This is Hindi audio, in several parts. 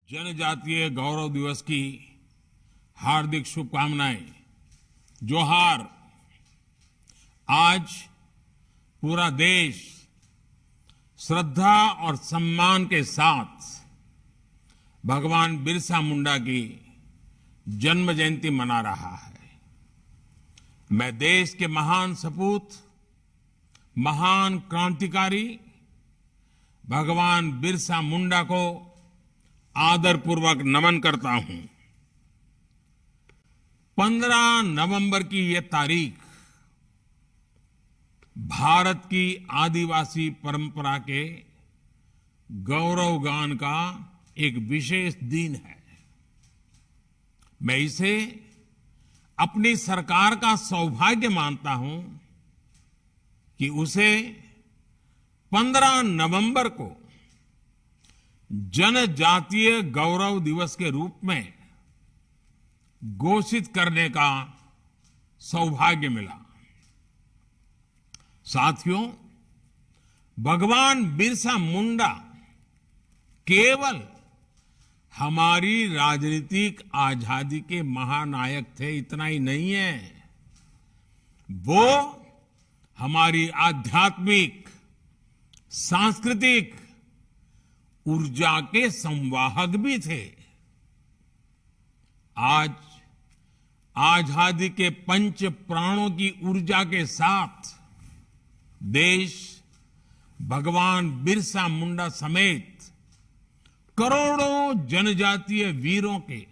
जनजातीय गौरव दिवस की हार्दिक शुभकामनाएं। जोहार। आज पूरा देश श्रद्धा और सम्मान के साथ भगवान बिरसा मुंडा की जन्म जयंती मना रहा है। मैं देश के महान सपूत, महान क्रांतिकारी भगवान बिरसा मुंडा को आदरपूर्वक नमन करता हूं। 15 नवंबर की यह तारीख भारत की आदिवासी परंपरा के गौरवगान का एक विशेष दिन है। मैं इसे अपनी सरकार का सौभाग्य मानता हूं कि उसे 15 नवंबर को जनजातीय गौरव दिवस के रूप में घोषित करने का सौभाग्य मिला। साथियों, भगवान बिरसा मुंडा केवल हमारी राजनीतिक आजादी के महानायक थे, इतना ही नहीं है। वो हमारी आध्यात्मिक, सांस्कृतिक ऊर्जा के संवाहक भी थे। आज आजादी के पंच प्राणों की ऊर्जा के साथ देश भगवान बिरसा मुंडा समेत करोड़ों जनजातीय वीरों के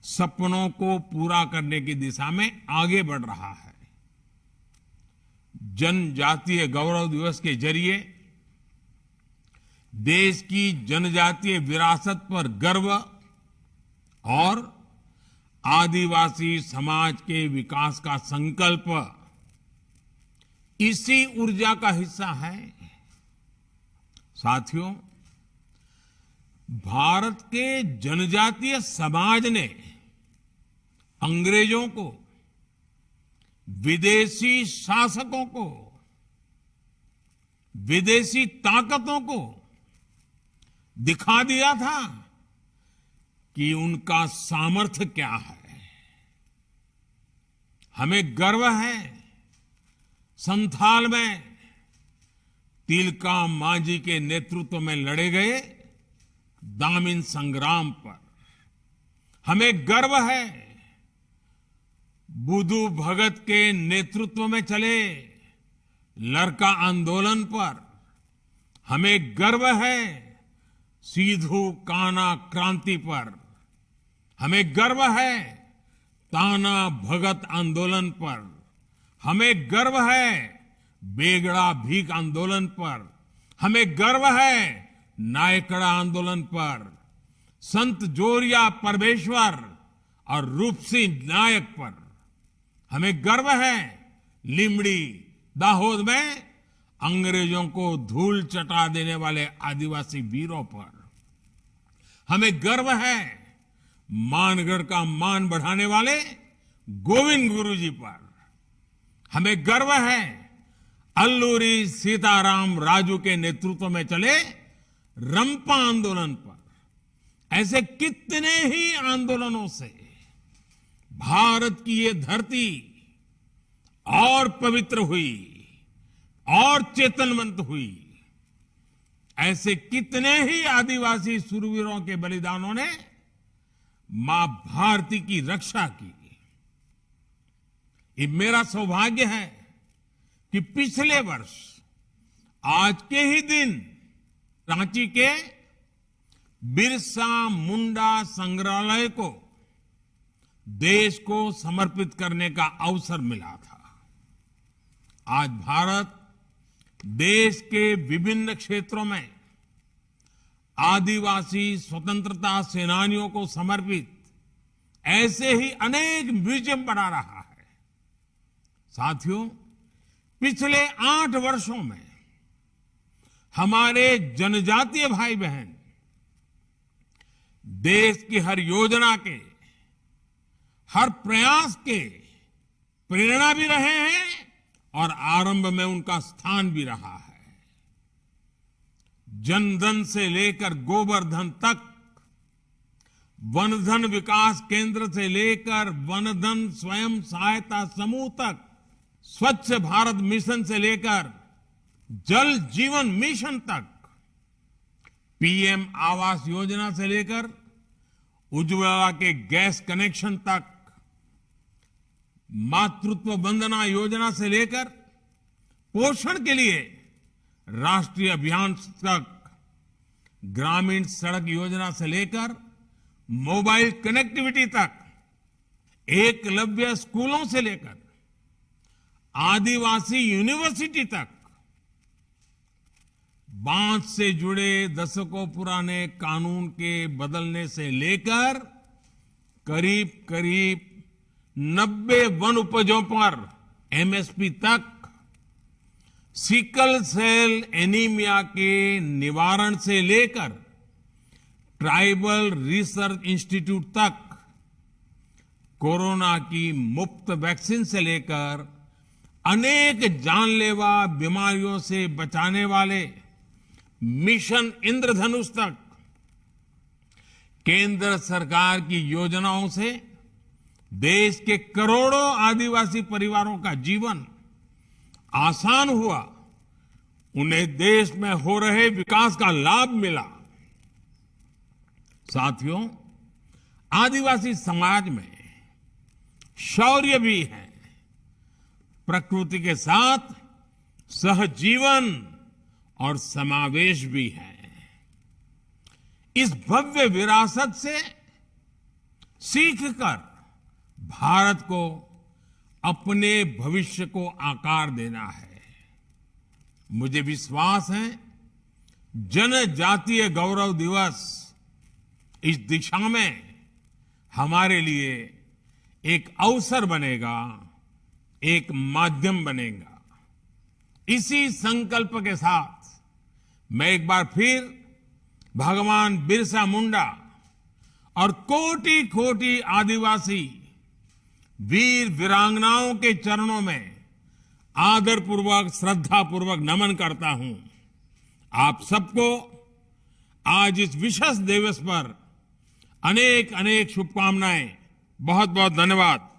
सपनों को पूरा करने की दिशा में आगे बढ़ रहा है। जनजातीय गौरव दिवस के जरिए देश की जनजातीय विरासत पर गर्व और आदिवासी समाज के विकास का संकल्प इसी ऊर्जा का हिस्सा है। साथियों, भारत के जनजातीय समाज ने अंग्रेजों को, विदेशी शासकों को, विदेशी ताकतों को दिखा दिया था कि उनका सामर्थ्य क्या है। हमें गर्व है संथाल में तिलका मांझी के नेतृत्व में लड़े गए दामिन संग्राम पर। हमें गर्व है बुधु भगत के नेतृत्व में चले लरका आंदोलन पर। हमें गर्व है सिद्धू कान्हा क्रांति पर। हमें गर्व है ताना भगत आंदोलन पर। हमें गर्व है बेगड़ा भीख आंदोलन पर। हमें गर्व है नायकड़ा आंदोलन पर। संत जोरिया परमेश्वर और रूपसिंह नायक पर। हमें गर्व है लिमड़ी दाहोद में अंग्रेजों को धूल चटा देने वाले आदिवासी वीरों पर। हमें गर्व है मानगढ़ का मान बढ़ाने वाले गोविंद गुरु जी पर। हमें गर्व है अल्लूरी सीताराम राजू के नेतृत्व में चले रंपा आंदोलन पर। ऐसे कितने ही आंदोलनों से भारत की ये धरती और पवित्र हुई और चेतनवंत हुई। ऐसे कितने ही आदिवासी शूरवीरों के बलिदानों ने मां भारती की रक्षा की। ये मेरा सौभाग्य है कि पिछले वर्ष आज के ही दिन रांची के बिरसा मुंडा संग्रहालय को देश को समर्पित करने का अवसर मिला था। आज भारत देश के विभिन्न क्षेत्रों में आदिवासी स्वतंत्रता सेनानियों को समर्पित ऐसे ही अनेक म्यूजियम बना रहा है। साथियों, पिछले 8 वर्षों में हमारे जनजातीय भाई बहन देश की हर योजना के, हर प्रयास के प्रेरणा भी रहे हैं और आरंभ में उनका स्थान भी रहा है। जन धन से लेकर गोबर धन तक वनधन विकास केंद्र से लेकर वनधन स्वयं सहायता समूह तक, स्वच्छ भारत मिशन से लेकर जल जीवन मिशन तक, पीएम आवास योजना से लेकर उज्ज्वला के गैस कनेक्शन तक, मातृत्व वंदना योजना से लेकर पोषण के लिए राष्ट्रीय अभियान तक, ग्रामीण सड़क योजना से लेकर मोबाइल कनेक्टिविटी तक, एकलव्य स्कूलों से लेकर आदिवासी यूनिवर्सिटी तक, बांध से जुड़े दशकों पुराने कानून के बदलने से लेकर करीब करीब 90 वन उपजों पर एमएसपी तक, सिकल सेल एनीमिया के निवारण से लेकर ट्राइबल रिसर्च इंस्टीट्यूट तक, कोरोना की मुफ्त वैक्सीन से लेकर अनेक जानलेवा बीमारियों से बचाने वाले मिशन इंद्रधनुष तक, केंद्र सरकार की योजनाओं से देश के करोड़ों आदिवासी परिवारों का जीवन आसान हुआ, उन्हें देश में हो रहे विकास का लाभ मिला। साथियों, आदिवासी समाज में शौर्य भी है, प्रकृति के साथ सहजीवन और समावेश भी है। इस भव्य विरासत से सीखकर भारत को अपने भविष्य को आकार देना है। मुझे विश्वास है जनजातीय गौरव दिवस इस दिशा में हमारे लिए एक अवसर बनेगा, एक माध्यम बनेगा। इसी संकल्प के साथ मैं एक बार फिर भगवान बिरसा मुंडा और कोटि कोटि आदिवासी वीर वीरांगनाओं के चरणों में आदरपूर्वक श्रद्धापूर्वक नमन करता हूं। आप सबको आज इस विशेष दिवस पर अनेक अनेक शुभकामनाएं। बहुत बहुत धन्यवाद।